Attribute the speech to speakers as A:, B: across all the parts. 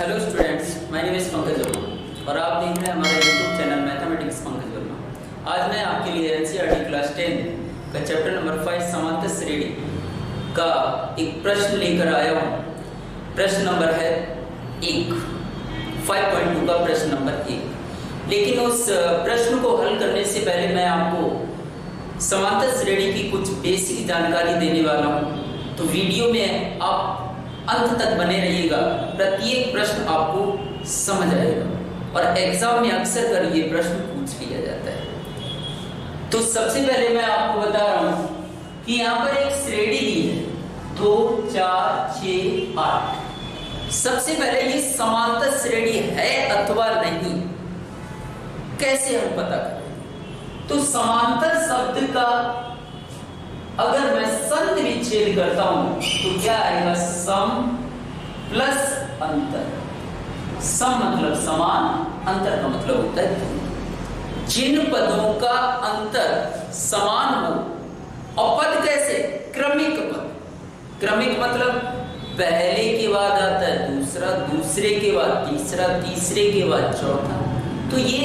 A: Hello students, my name is Pankaj Verma और आप देख रहे हैं हमारा YouTube channel mathematics Pankaj Verma. आज मैं आपके लिए एनसीईआरटी क्लास 10 का चैप्टर नंबर 5 समांतर श्रेणी का एक प्रश्न लेकर आया हूँ। प्रश्न नंबर है 1, 5.2 का प्रश्न नंबर 1। लेकिन उस प्रश्न को हल करने से पहले मैं आपको समांतर श्रेणी की कुछ बेसिक जानकारी देने वाला हूँ। तो वीडियो में आप अंत तक बने रहिएगा, प्रत्येक प्रश्न आपको समझ आएगा और एग्जाम में अक्सर कर ये प्रश्न पूछ लिया जाता है। तो सबसे पहले मैं आपको बता रहा हूं कि यहाँ पर एक श्रेणी दी है 2, 4, 6, 8। सबसे पहले ये समांतर श्रेणी है अथवा नहीं, कैसे हम पता करें? तो समांतर शब्द का अगर मैं संत विच्छेद करता हूं तो क्या आएगा? सम प्लस अंतर। सम मतलब समान, अंतर का मतलब होता है जिन पदों का अंतर समान हो। और पद कैसे? क्रमिक पद। क्रमिक मतलब पहले के बाद आता है दूसरा, दूसरे के बाद तीसरा, तीसरे के बाद चौथा, तो ये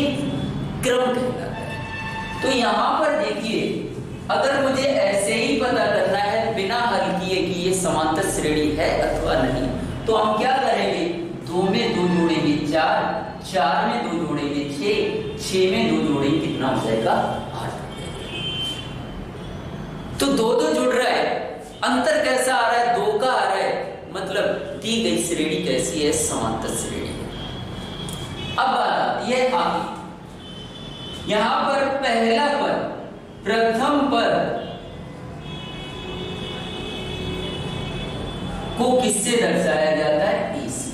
A: क्रम कहलाता है। तो यहां पर देखिए, अगर मुझे ऐसे ही पता करना है बिना हल किए कि ये समांतर श्रेणी है अथवा नहीं, तो हम क्या करेंगे? 2 में 2 जोड़ेंगे 4, 4 में 2 जोड़ेंगे 6, 6 में 2 जोड़ेंगे कितना हो जाएगा? 8। तो 2 जुड़ रहा है, अंतर कैसा आ रहा है? 2 का आ रहा है, मतलब दी गई श्रेणी कैसी है? समांतर श्रेणी है। अब बात आती है आगे। यहां पर पहला पद, प्रथम पद को किससे दर्शाया जाता है? ए से।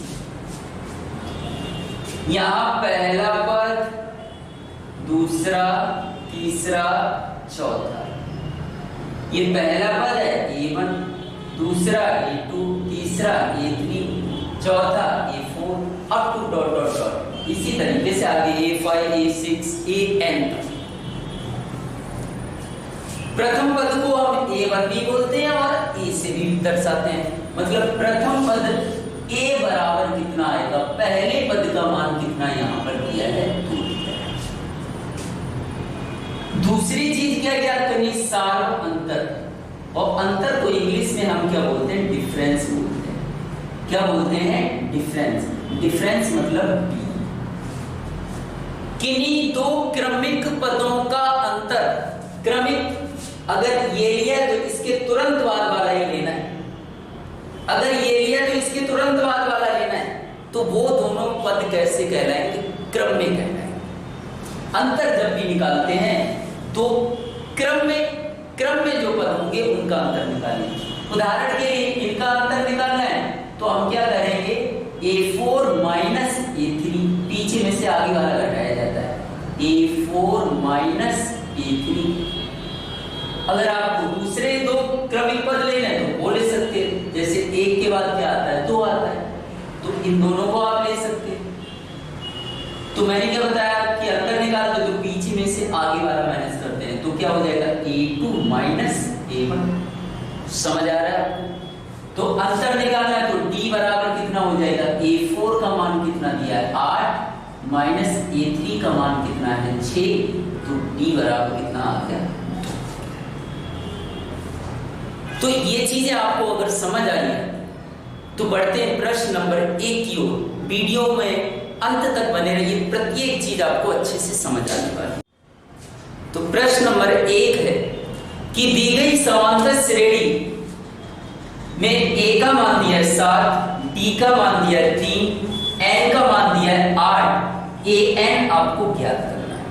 A: यहां पहला पद, दूसरा, तीसरा, चौथा, ये पहला पद है A1, दूसरा A2, तीसरा A3, चौथा A4, up to dot dot dot. इसी तरीके से आगे A5, A6, AN। प्रथम पद को हम A1 भी बोलते हैं और A से भी दर्शाते हैं। मतलब प्रथम पद A बराबर कितना आएगा? पहले पद का मान कितना यहां पर दिया है? 2। दूसरी चीज क्या ज्ञात करनी? सार अंतर। और अंतर को इंग्लिश में हम क्या बोलते हैं? डिफरेंस बोलते हैं। क्या बोलते हैं? डिफरेंस। डिफरेंस मतलब B। किन्हीं 2 क्रमिक पदों का अंतर। क्रमिक अगर ये लिया तो इसके तुरंत बाद वाला ही लेना है, अगर ये लिया तो इसके तुरंत बाद वाला लेना है, तो वो दोनों पद कैसे कहलाएंगे? क्रम में कहलाएंगे। अंतर जब भी निकालते हैं तो क्रम में जो पद होंगे उनका अंतर निकालेंगे। उदाहरण के लिए इनका अंतर निकालना है तो हम क्या करेंगे? A4 माइनस A3, पीछे में से आगे वाला घटाया जाता है, A4 माइनस A3। अगर आपको दूसरे 2 क्रमिक पद लेना है तो वो ले सकते हैं, जैसे 1 के बाद क्या आता है? 2 आता है, तो इन दोनों को आप ले सकते हैं। तो मैंने क्या बताया कि अंतर निकाल दो तो पीछे में से आगे वाला माइनस करते हैं, तो क्या हो जाएगा? A2 minus A1। समझ आ रहा है आपको? तो अंतर निकालना है तो D बराबर कितना हो जाएगा? A4 का मान कितना दिया है? 8 माइनस A3 का मान कितना है? 6, तो D बराबर कितना आ गया? तो ये चीजें आपको अगर समझ आई तो बढ़ते हैं प्रश्न नंबर 1 की ओर। वीडियो में अंत तक बने रहिए, प्रत्येक चीज आपको अच्छे से समझ आने वाली। तो प्रश्न नंबर 1 है कि दी गई समांतर श्रेणी में A का मान दिया है 7, D का मान दिया है 3, N का मान दिया है 8, AN आपको ज्ञात करना है।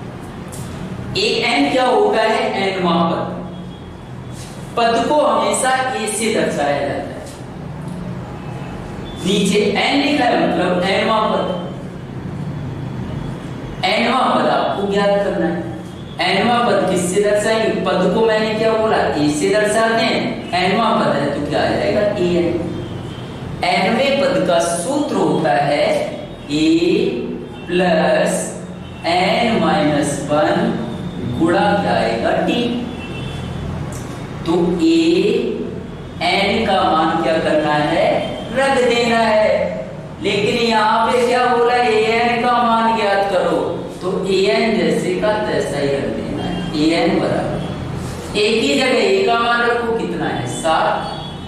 A: AN क्या होता है? nवां पद। पद को हमेशा A से दर्शाया जाता है। नीचे N लिखा है मतलब nवां पद। nवां पद आपको ज्ञात करना है। nवां पद किससे दर्शाएंगे? पद को मैंने क्या बोला? A से दर्शाते हैं। nवां पद है तो क्या आ जाएगा? AN। nवें पद का सूत्र होता है A प्लस N माइनस 1 गुणा क्या आएगा? D। तो A N का मान क्या करना है? रख देना है। लेकिन यहाँ पे क्या बोला, an का मान ज्ञात करो, तो an जैसे का तैसा ही रख देना है। an बराबर एक ही जगह a का मान रखो, कितना है 7,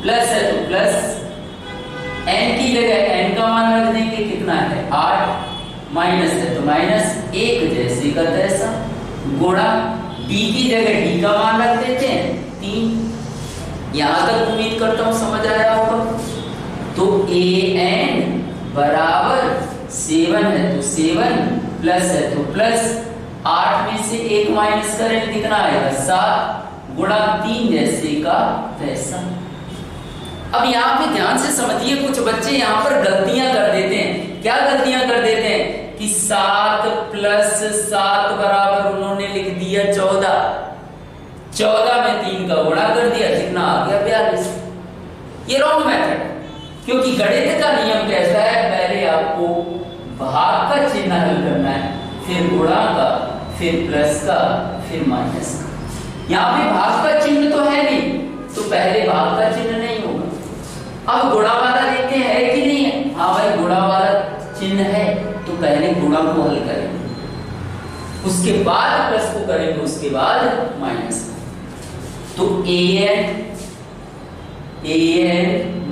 A: प्लस है तो प्लस, n की जगह n का मान रख देंगे, कितना है 8, माइनस है तो माइनस, एक जैसे का तैसा, गुणा d की जगह d का मान रख देते हैं 3। यहां तक उम्मीद करता हूं समझ आया होगा। तो an बराबर 7 है तो 7, प्लस है तो प्लस, 8 में से 1 माइनस करें कितना आएगा 7, गुणा 3 जैसे का तैसा। अब यहाँ पे ध्यान से समझिए, कुछ बच्चे यहाँ पर गलतियां कर देते हैं। क्या गलतियां कर देते हैं कि 7 प्लस 7 बराबर उन्होंने लिख दिया 14, 14 में 3 का गुणा कर दिया, कितना आ गया 42। ये रॉन्ग मेथड है, क्योंकि गणित का नियम कैसा है, पहले आपको भाग का चिन्ह हल करना है, फिर गुणा का, फिर प्लस का, फिर माइनस का। यहाँ पे भाग का चिन्ह तो है नहीं, तो पहले भाग का चिन्ह नहीं होगा। अब गुणा वाला देखते हैं है कि नहीं है, हाँ भाई गुणा वाला चिन्ह है, तो पहले गुणा को हल करेंगे, उसके बाद प्लस को करेंगे, उसके बाद माइनस। तो an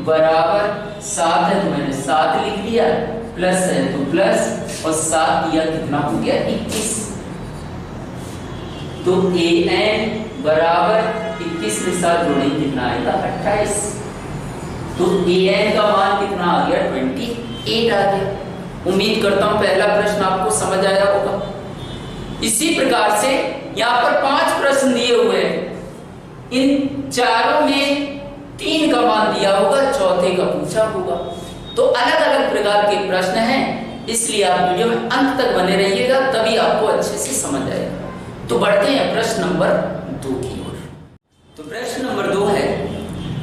A: बराबर 7 है तो मैंने 7 लिख दिया, प्लस है तो प्लस, और 7 दिया कितना हो गया 21। तो an बराबर 21 में 7 जोड़ेंगे कितना आएगा 28। तो an का मान कितना आ गया 28 आ गया। उम्मीद करता हूं पहला प्रश्न आपको समझ आया होगा। इसी प्रकार से यहाँ पर 5 प्रश्न दिए हुए हैं, इन चारों में 3 का मान दिया होगा, चौथे का पूछा होगा। तो अलग अलग प्रकार के प्रश्न हैं, इसलिए आप वीडियो में अंत तक बने रहिएगा, तभी आपको अच्छे से समझ आएगा। तो बढ़ते हैं प्रश्न नंबर 2 की ओर। तो प्रश्न नंबर 2 है,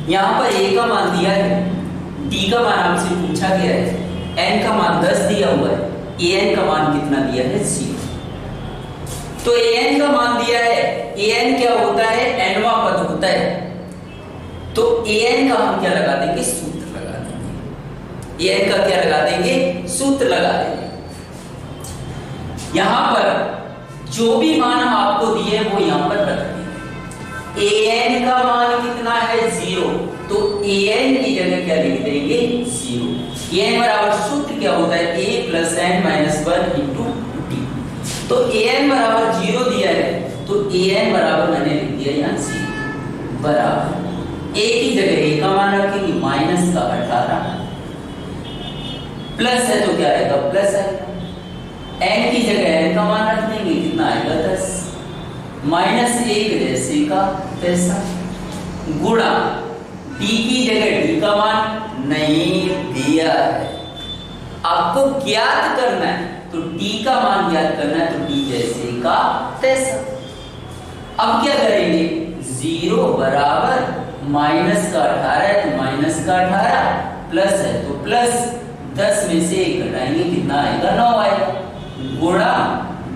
A: यहाँ पर a का मान दिया है, d का मान आपसे पूछा गया है, n का मान 10 दिया हुआ है, an का मान कितना दिया है 0। तो an का मान दिया है, an क्या होता है nवां पद होता है, तो an का हम क्या लगा देंगे सूत्र लगा देंगे, an का क्या लगा देंगे सूत्र लगा देंगे। यहां पर जो भी मान आपको दिए वो यहां पर रख देंगे। an का मान कितना है 0, तो an की जगह क्या लिख देंगे 0। an बराबर सूत्र क्या होता है a plus n minus 1 into T. तो an बराबर 0 दिया है, तो an बराबर मैंने लिख दिया यहाँ 0 बराबर a की जगह a का मान रखेंगे माइनस का 18, प्लस है तो क्या आएगा प्लस आएगा, n की जगह n का मान रख देंगे कितना आएगा 10, माइनस 1 जैसे का तैसा, गुणा d की जगह d का मान नहीं दिया है, आपको ज्ञात करना है, तो d का मान ज्ञात करना है, तो d जैसे का तैसा। अब क्या करेंगे 0 बराबर माइनस का 18 है तो माइनस का 18, प्लस है तो प्लस, 10 में से 1 घटाएंगे कितना आएगा 9 आएगा, गुणा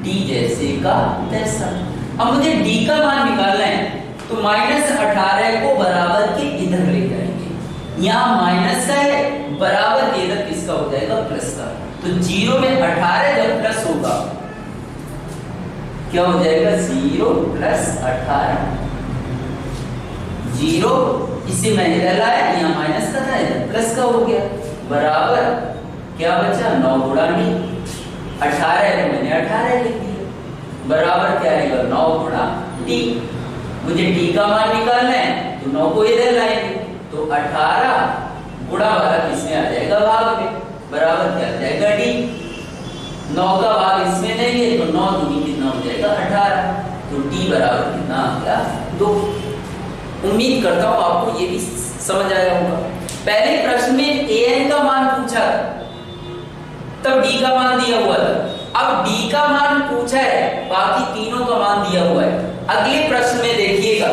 A: d जैसे का तैसा। अब मुझे d का मान निकालना है, तो माइनस 18 को बराबर के इधर ले जाएंगे, यहाँ माइनस का है, बराबर के इधर किसका हो जाएगा प्लस का, तो 0 में 18 जब प्लस होगा क्या हो जाएगा 0 प्लस 18, 0 इसे मैंने लाया, यहाँ माइनस का था इधर प्लस का हो गया, बराबर क्या बचा 9 गुणा d, 18 है तो मैंने 18 लिख दिया, बराबर क्या आएगा 9 गुणा d। मुझे d का मान निकालना है, तो 9 को इधर लाएंगे, तो 18 गुणा वाला किसमें आ जाएगा भाग में, बराबर क्या आ जाएगा d। 9 का भाग इसमें देंगे तो 9 दूनी कितना हो जाएगा 18, तो d बराबर कितना आ गया 2। उम्मीद करता हूं आपको ये भी समझ आया होगा। पहले प्रश्न में an का मान पूछा तब d का मान दिया हुआ था, अब d का मान पूछा है, बाकी तीनों का मान दिया हुआ है। अगले प्रश्न में देखिएगा,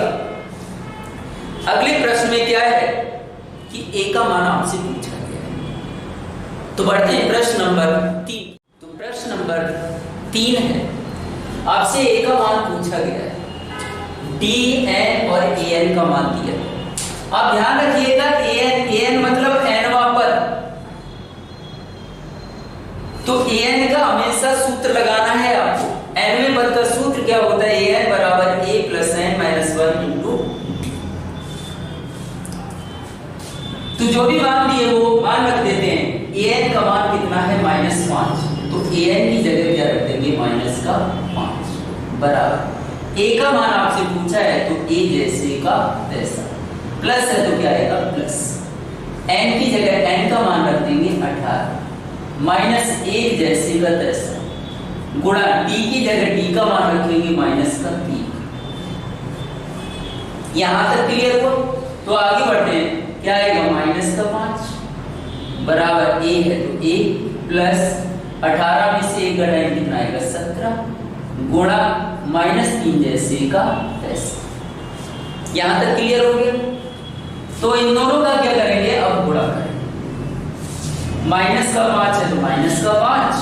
A: अगले प्रश्न में क्या है कि a का मान आपसे पूछा गया है। तो बढ़ते हैं प्रश्न नंबर 3। तो प्रश्न नंबर 3 है, आपसे a का मान पूछा गया है, d n और an का मान दिया है। आप ध्यान रखिएगा an मतलब nवां पद, तो an का हमेशा सूत्र लगाना है आपको। nवें पद का सूत्र क्या होता है? an बराबर a plus n minus 1 into. तो जो भी मान दिए वो मान रख देते हैं। an का मान कितना है? -5। तो an की जगह क्या रख देंगे? -5 बराबर a का मान आपसे पूछा है तो a जैसे का तैसा, प्लस है तो क्या आएगा? प्लस। n की जगह n का मान रख देंगे 18 माइनस 1 जैसे का तैसा, गुणा d की जगह d का मान रखेंगे -3। यहां तक क्लियर हुआ? तो आगे बढ़ते हैं। क्या आएगा? -5 बराबर a है तो a प्लस 18 में से 1 घटाएंगे कितना आएगा? 17 गुणा -3 जैसे का तैसा। यहां तक क्लियर हो गया? तो इन दोनों का क्या करेंगे? अब गुणा करेंगे। माइनस का 5 है तो -5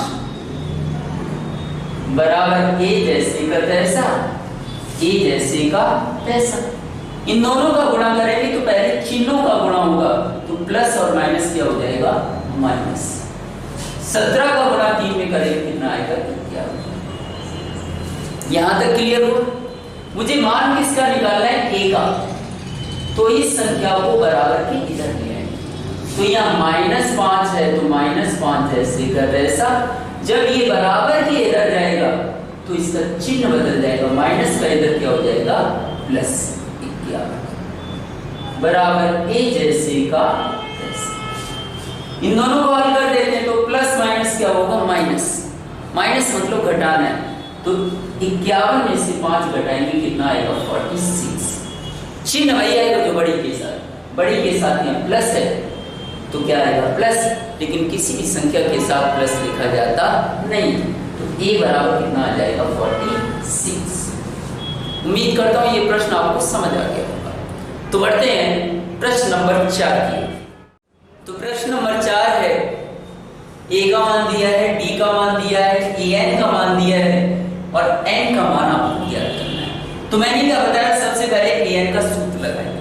A: बराबर a जैसे का तैसा, a जैसे का तैसा। इन दोनों का गुणा करेंगे तो पहले चिन्हों का गुणा होगा तो प्लस और माइनस क्या हो जाएगा? माइनस। 17 का गुणा 3 में करेंगे कितना आएगा? 11। यहां तक क्लियर हुआ? मुझे मान किसका निकालना है? a का। तो इस संख्या को बराबर के इधर ले आएंगे। तो यहाँ -5 है तो -5 जैसे का तैसा। जब ये बराबर के इधर जाएगा तो इसका चिन्ह बदल जाएगा, माइनस का इधर क्या हो जाएगा? प्लस 11 बराबर a जैसे का तैसा। इन दोनों को हल कर देते हैं तो प्लस माइनस क्या होगा? माइनस। माइनस मतलब घटाना है तो 51 में से 5 घटाएंगे कितना आएगा? 46। चिन्ह वही आएगा जो बड़ी के साथ। बड़ी के साथ यहाँ प्लस है तो क्या आएगा? प्लस। लेकिन किसी भी संख्या के साथ प्लस लिखा जाता नहीं। तो a बराबर कितना आ जाएगा? 46। उम्मीद करता हूँ ये प्रश्न आपको समझ आ गया होगा। तो बढ़ते हैं प्रश्न नंबर 4 की। तो प्रश्न नंबर 4 है, a का मान दिया है, d का मान दिया है, an का मान दिया है और n का मान आपको ज्ञात करना है। तो मैंने क्या बताया? सबसे पहले an का सूत्र लगाएंगे।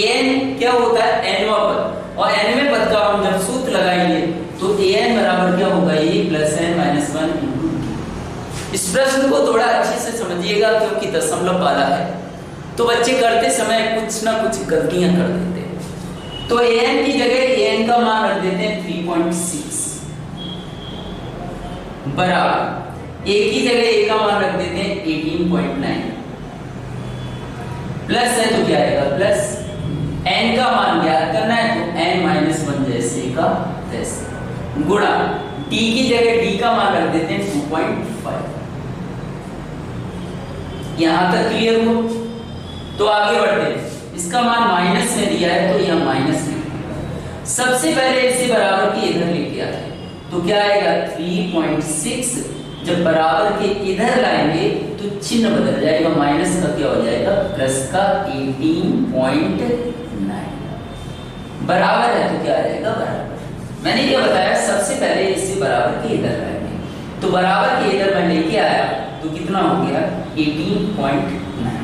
A: an क्या होता है? nवां पद, और nवें पद का हम जब सूत्र लगाएंगे तो an बराबर क्या होगा? a plus n minus 1 into. इस प्रश्न को थोड़ा अच्छे से समझिएगा क्योंकि दशमलव वाला है तो बच्चे करते समय कुछ ना कुछ गलतियां कर देते हैं। तो an की जगह an का मान रख देते हैं 3.6 बराबर a की जगह a का मान रख देते हैं 18.9 प्लस है तो क्या आएगा? प्लस। n का मान ज्ञात करना है तो n माइनस 1 जैसे का तैसे, गुणा t की जगह d का मान रख देते हैं 2.5। यहां तक क्लियर हो? तो आगे बढ़ते हैं। इसका मान माइनस में दिया है तो यह माइनस में। सबसे पहले इसे बराबर के इधर लेके आते हैं तो क्या आएगा? 3.6 जब बराबर के इधर लाएंगे तो चिन्ह बदल जाएगा, माइनस का क्या हो जाएगा? प्लस का 18.9 बराबर है तो क्या आ जाएगा? बराबर। मैंने क्या बताया? सबसे पहले इसे बराबर के इधर लाएंगे तो बराबर के इधर मैं लेके आया तो कितना हो गया? 18.9।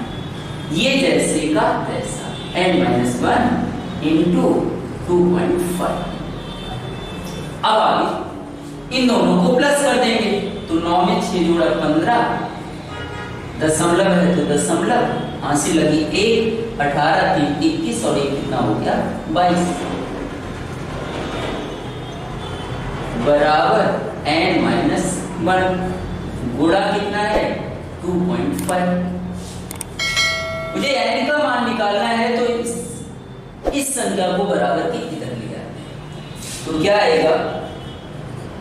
A: ये जैसे का तैसा n माइनस 1 इंटू 2.5। अब आगे इन दोनों को प्लस कर देंगे तो 9 में 6 जोड़ा 15, दशमलव है तो दशमलव, हांसी लगी 1, 18 3 21 और 1 कितना हो गया? 22 बराबर n माइनस 1 गुणा कितना है? 2.5। मुझे n का मान निकालना है तो इस संख्या को बराबर के इधर ले जाते हैं तो क्या आएगा?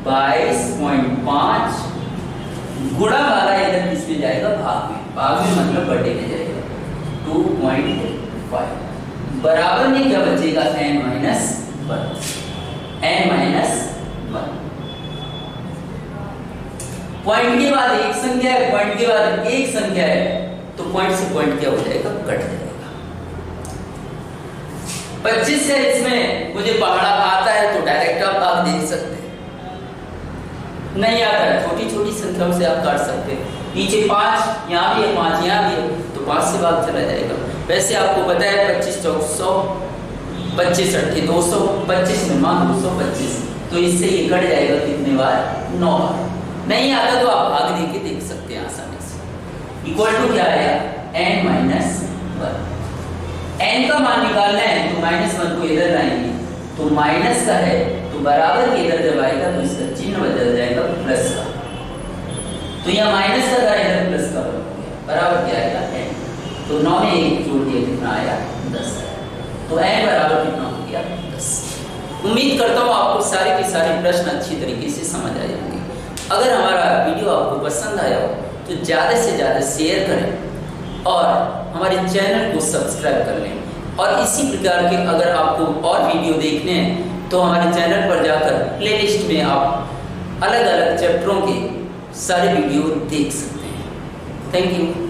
A: 22.5 गुणा वाला इधर किसमें जाएगा? भाग में। भाग में मतलब बटे में जाएगा 2.5 बराबर में क्या बचेगा? n minus 1। पॉइंट के बाद एक संख्या है, पॉइंट के बाद एक संख्या है तो पॉइंट से पॉइंट क्या हो जाएगा? कट जाएगा। 25 है, इसमें मुझे पहाड़ा आता है तो डायरेक्ट आप भाग दे सकते हैं, नहीं आता है छोटी छोटी संख्याओं से आप काट सकते हैं। नीचे 5 यहाँ भी है, 5 यहाँ भी है तो 5 से भाग चला जाएगा। वैसे आपको पता है 25 चौक 100, 25 अट्ठे 200, 25 में मान 225 तो इससे ये कट जाएगा कितने बार? 9 बार। नहीं आता तो आप भाग दे के देख सकते हैं आसानी से। इक्वल टू क्या आया? n minus 1। n का मान निकालना है तो -1 को इधर लाएंगे, तो माइनस का है तो बराबर के इधर जब आएगा तो इसका चिन्ह बदल जाएगा प्लस का। तो यहाँ माइनस का था, इधर प्लस का हो गया, बराबर क्या आएगा? n। तो 9 में 1 जोड़ दिया, कितना आया? 10 आया। तो n बराबर कितना हो गया? 10। उम्मीद करता हूँ आपको सारे के सारे प्रश्न अच्छी तरीके से समझ आ जाएंगे। अगर हमारा वीडियो आपको पसंद आया हो तो ज़्यादा से ज़्यादा शेयर करें और हमारे चैनल को सब्सक्राइब कर लें। और इसी प्रकार के अगर आपको और वीडियो देखने हैं तो हमारे चैनल पर जाकर प्लेलिस्ट में आप अलग अलग चैप्टरों के सारे वीडियो देख सकते हैं। Thank you.